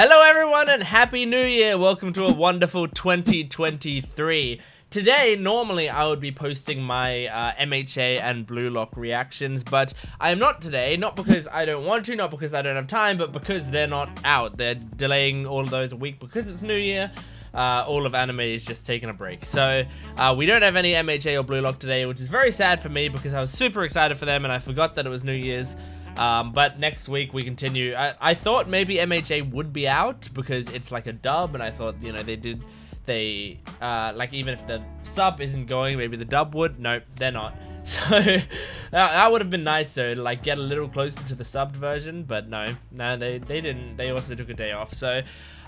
Hello everyone and Happy New Year! Welcome to a wonderful 2023. Today, normally I would be posting my MHA and Blue Lock reactions, but I am not today, not because I don't want to, not because I don't have time, but because they're not out. They're delaying all of those a week because it's New Year. All of anime is just taking a break. So, we don't have any MHA or Blue Lock today, which is very sad for me because I was super excited for them and I forgot that it was New Year's. But next week we continue. I thought maybe MHA would be out because it's like a dub, and I thought, you know, like even if the sub isn't going, maybe the dub would. Nope, they're not. So that would have been nice to like get a little closer to the subbed version, but no, they didn't. They also took a day off. So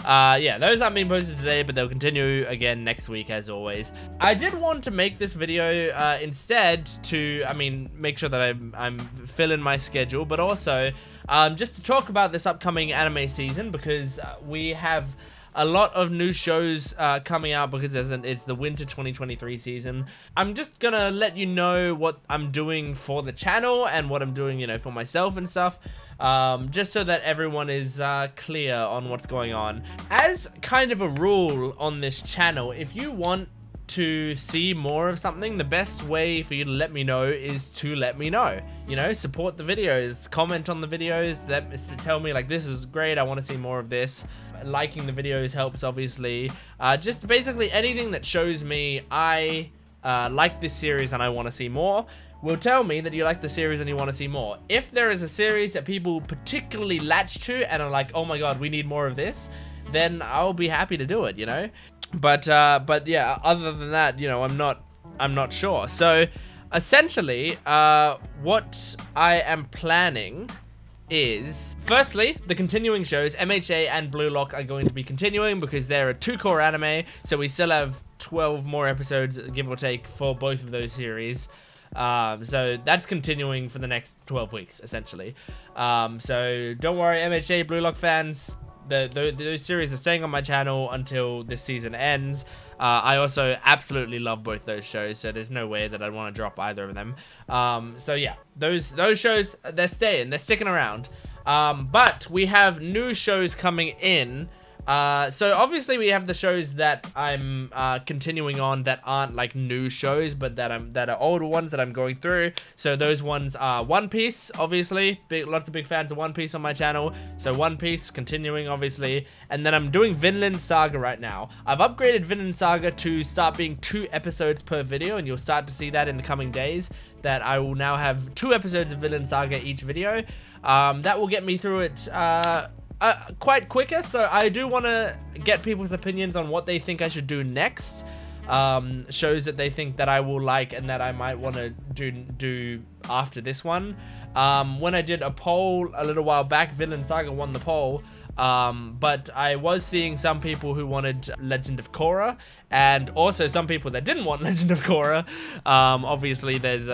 yeah, those aren't being posted today, but they'll continue again next week as always. I did want to make this video instead to, I mean, make sure that I'm filling my schedule, but also just to talk about this upcoming anime season, because we have a lot of new shows coming out because it's the winter 2023 season. I'm just gonna let you know what I'm doing for the channel and what I'm doing, you know, for myself and stuff, just so that everyone is clear on what's going on. As kind of a rule on this channel, if you want to see more of something, the best way for you to let me know is to let me know. You know, support the videos, comment on the videos, tell me like, this is great, I want to see more of this. Liking the videos helps, obviously. Just basically anything that shows me I like this series and I want to see more will tell me that you like the series and you want to see more. If there is a series that people particularly latch to and are like, oh my god, we need more of this, then I'll be happy to do it, you know. But yeah, other than that, you know, I'm not sure. So essentially, what I am planning is, firstly, the continuing shows. MHA and Blue Lock are going to be continuing because they're a 2-core anime, so we still have 12 more episodes, give or take, for both of those series. So that's continuing for the next 12 weeks, essentially. So don't worry, MHA, Blue Lock fans, those series are staying on my channel until this season ends. I also absolutely love both those shows, so there's no way that I'd want to drop either of them. So yeah, those shows, they're sticking around. But we have new shows coming in. So obviously we have the shows that I'm continuing on that aren't like new shows, but that are older ones that I'm going through. So those ones are One Piece, obviously. Lots of big fans of One Piece on my channel. So One Piece continuing, obviously. And then I'm doing Vinland Saga right now. I've upgraded Vinland Saga to start being 2 episodes per video, and you'll start to see that in the coming days, that I will now have 2 episodes of Vinland Saga each video. That will get me through it quite quicker, so I do want to get people's opinions on what they think I should do next. Shows that they think that I will like and that I might want to do after this one. When I did a poll a little while back, Vinland Saga won the poll, but I was seeing some people who wanted Legend of Korra, and also some people that didn't want Legend of Korra. Obviously there's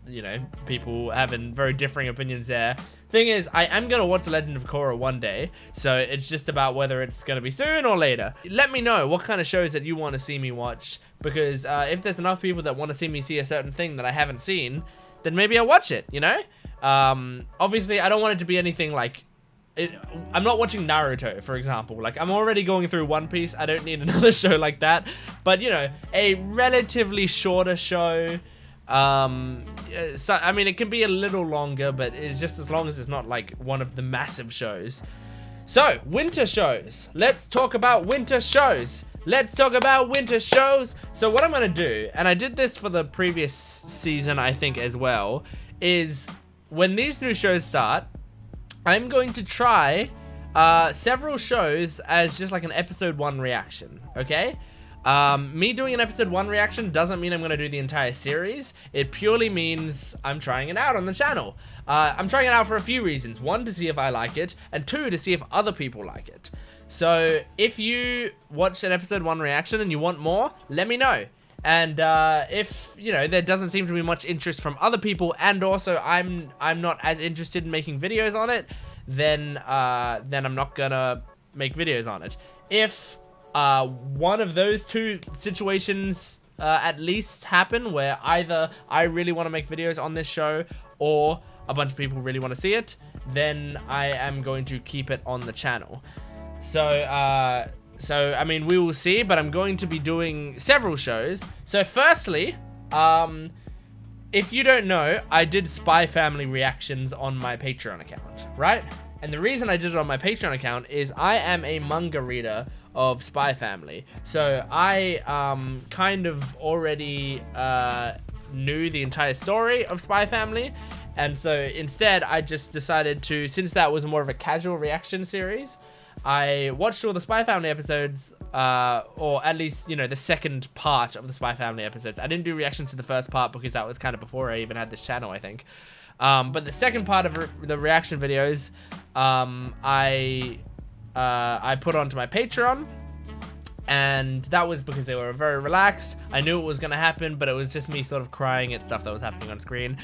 you know, people having very differing opinions there. Thing is, I am going to watch Legend of Korra one day, so it's just about whether it's going to be soon or later. Let me know what kind of shows that you want to see me watch, because if there's enough people that want to see me see a certain thing that I haven't seen, then maybe I'll watch it, you know? Obviously, I don't want it to be anything like... I'm not watching Naruto, for example. Like, I'm already going through One Piece. I don't need another show like that. But, you know, a relatively shorter show... so I mean, it can be a little longer, but it's just as long as it's not like one of the massive shows. So winter shows, let's talk about winter shows. So what I'm gonna do, and I did this for the previous season I think as well, is when these new shows start, I'm going to try several shows as just like an episode 1 reaction. Okay, me doing an episode 1 reaction doesn't mean I'm going to do the entire series. It purely means I'm trying it out on the channel. I'm trying it out for a few reasons. 1, to see if I like it, and 2, to see if other people like it. So if you watch an episode 1 reaction and you want more, let me know. And if, you know, there doesn't seem to be much interest from other people, and also I'm not as interested in making videos on it, then I'm not gonna make videos on it. If one of those 2 situations at least happen, where either I really want to make videos on this show or a bunch of people really want to see it, then I am going to keep it on the channel. So I mean, we will see, but I'm going to be doing several shows. So firstly, if you don't know, I did Spy Family reactions on my Patreon account, right? And the reason I did it on my Patreon account is I am a manga reader of Spy Family. So I kind of already knew the entire story of Spy Family. And so instead, I just decided to, since that was more of a casual reaction series, I watched all the Spy Family episodes, or at least, you know, the second part of the Spy Family episodes. I didn't do reaction to the first part because that was kind of before I even had this channel, I think. But the second part of the reaction videos, I put onto my Patreon, and that was because they were very relaxed. I knew it was going to happen, but it was just me sort of crying at stuff that was happening on screen.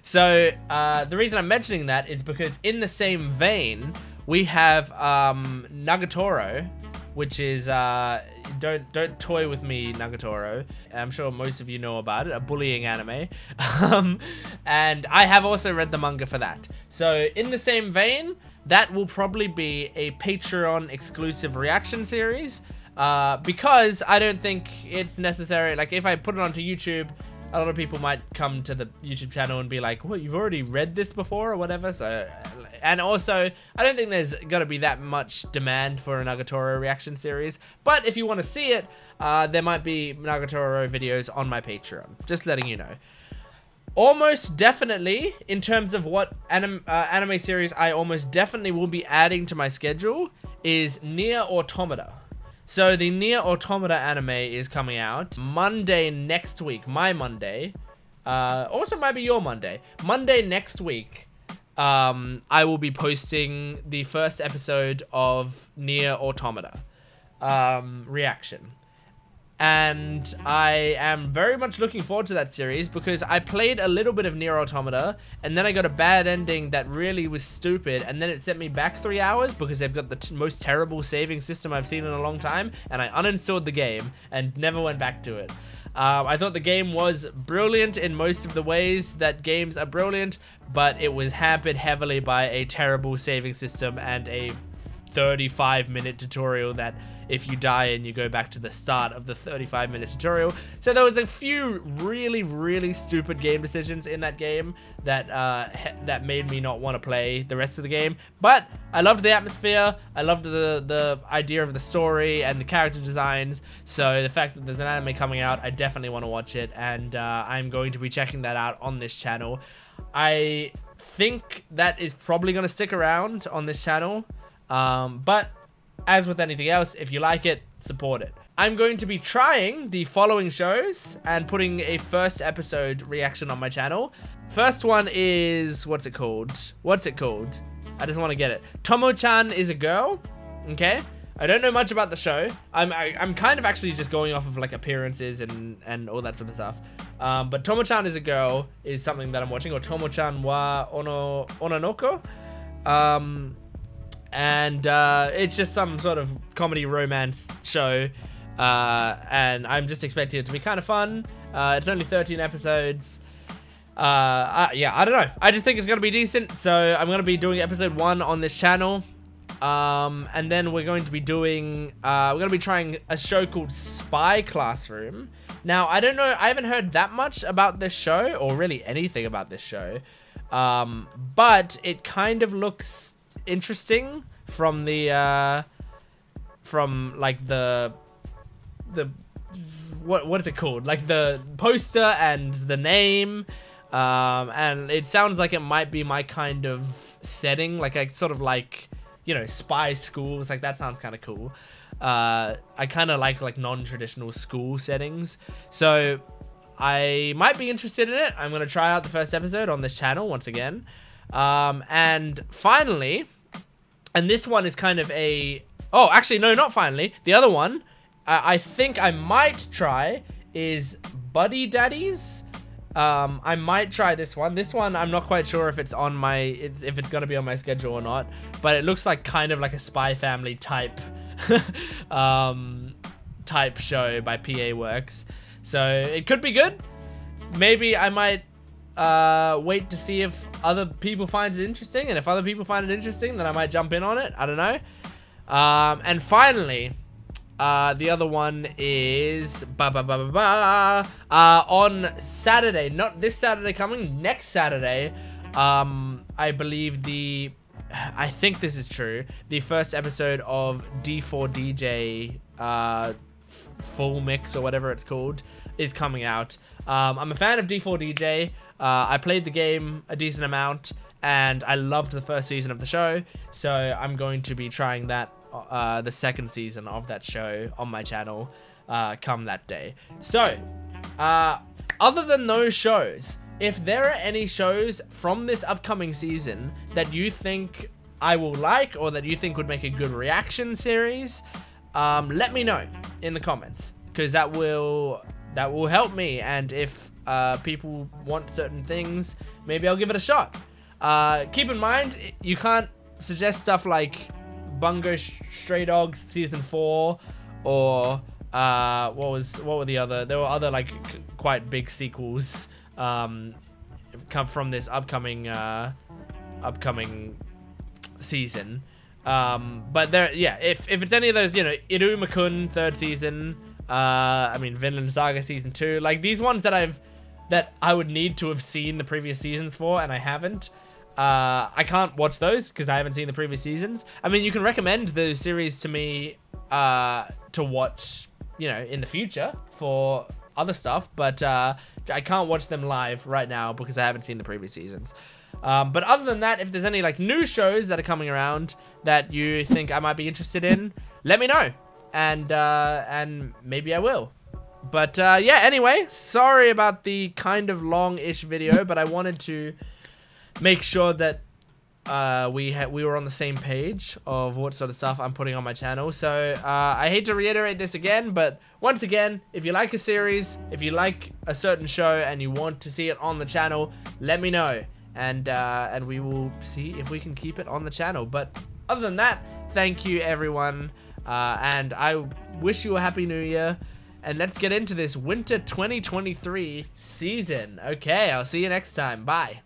So the reason I'm mentioning that is because in the same vein, we have Nagatoro, which is don't toy with me, Nagatoro. I'm sure most of you know about it, a bullying anime. And I have also read the manga for that. So in the same vein, that will probably be a Patreon exclusive reaction series, because I don't think it's necessary. Like, if I put it onto YouTube, a lot of people might come to the YouTube channel and be like, what, you've already read this before or whatever? So, and also, I don't think there's gonna be that much demand for a Nagatoro reaction series. But if you want to see it, there might be Nagatoro videos on my Patreon. Just letting you know. Almost definitely, in terms of what anime series I almost definitely will be adding to my schedule, is Nier Automata. So the Nier Automata anime is coming out Monday next week, my Monday. Also might be your Monday. Monday next week, I will be posting the first episode of Nier Automata reaction. And I am very much looking forward to that series because I played a little bit of Nier Automata and then I got a bad ending that really was stupid, and then it sent me back 3 hours because they've got the most terrible saving system I've seen in a long time, and I uninstalled the game and never went back to it. I thought the game was brilliant in most of the ways that games are brilliant, but it was hampered heavily by a terrible saving system and a 35-minute tutorial that if you die and you go back to the start of the 35-minute tutorial. So there was a few really stupid game decisions in that game that that made me not want to play the rest of the game. But I loved the atmosphere, I loved the idea of the story and the character designs. So the fact that there's an anime coming out, I definitely want to watch it, and I'm going to be checking that out on this channel. I think that is probably going to stick around on this channel. But as with anything else, if you like it, support it. I'm going to be trying the following shows and putting a first episode reaction on my channel. First one is, what's it called? I just want to get it. Tomo-chan is a girl, okay? I don't know much about the show. I'm kind of actually just going off of like appearances and all that sort of stuff. But Tomo-chan is a girl is something that I'm watching, or Tomo-chan wa Ononoko. And it's just some sort of comedy romance show, and I'm just expecting it to be kind of fun. It's only 13 episodes. Yeah, I don't know. I just think it's gonna be decent, so I'm gonna be doing episode 1 on this channel, and then we're going to be doing we're gonna be trying a show called Spy Classroom. Now, I don't know, I haven't heard that much about this show, or really anything about this show, but it kind of looks interesting from the like the what is it called, like the poster and the name, and it sounds like it might be my kind of setting, like I sort of like, you know, spy schools, like that sounds kind of cool. I kind of like non-traditional school settings, so I might be interested in it. I'm gonna try out the first episode on this channel once again. And finally, and this one is kind of a... Oh, actually, no, not finally. The other one, I think I might try is Daddies. I might try this one. This one, I'm not quite sure if it's on my... if it's going to be on my schedule or not. But it looks like kind of like a Spy Family type... type show by PA Works. So, it could be good. Maybe I might... wait to see if other people find it interesting, and if other people find it interesting, then I might jump in on it. I don't know. And finally, the other one is on Saturday, not this Saturday coming, next Saturday. I believe I think this is true, the first episode of D4DJ full mix or whatever it's called is coming out. I'm a fan of D4DJ. I played the game a decent amount and I loved the first season of the show, so I'm going to be trying that the second season of that show on my channel come that day. So other than those shows, if there are any shows from this upcoming season that you think I will like or that you think would make a good reaction series, let me know in the comments, because that will help me. And if people want certain things, maybe I'll give it a shot. Keep in mind, you can't suggest stuff like Bungo Stray Dogs Season 4 or what were the other? There were other like quite big sequels come from this upcoming season. But there, yeah, if it's any of those, you know, Iruma-kun 3rd season, I mean Vinland Saga Season 2, like these ones that I would need to have seen the previous seasons for, and I haven't. I can't watch those because I haven't seen the previous seasons. I mean, you can recommend the series to me to watch, you know, in the future for other stuff, but I can't watch them live right now because I haven't seen the previous seasons. But other than that, if there's any like new shows that are coming around that you think I might be interested in, let me know, and maybe I will. But yeah, anyway, sorry about the kind of long-ish video, but I wanted to make sure that we were on the same page of what sort of stuff I'm putting on my channel. So I hate to reiterate this again, but once again, if you like a series, if you like a certain show and you want to see it on the channel, let me know, and we will see if we can keep it on the channel. But other than that, thank you everyone, and I wish you a happy new year, and let's get into this winter 2023 season. Okay, I'll see you next time. Bye.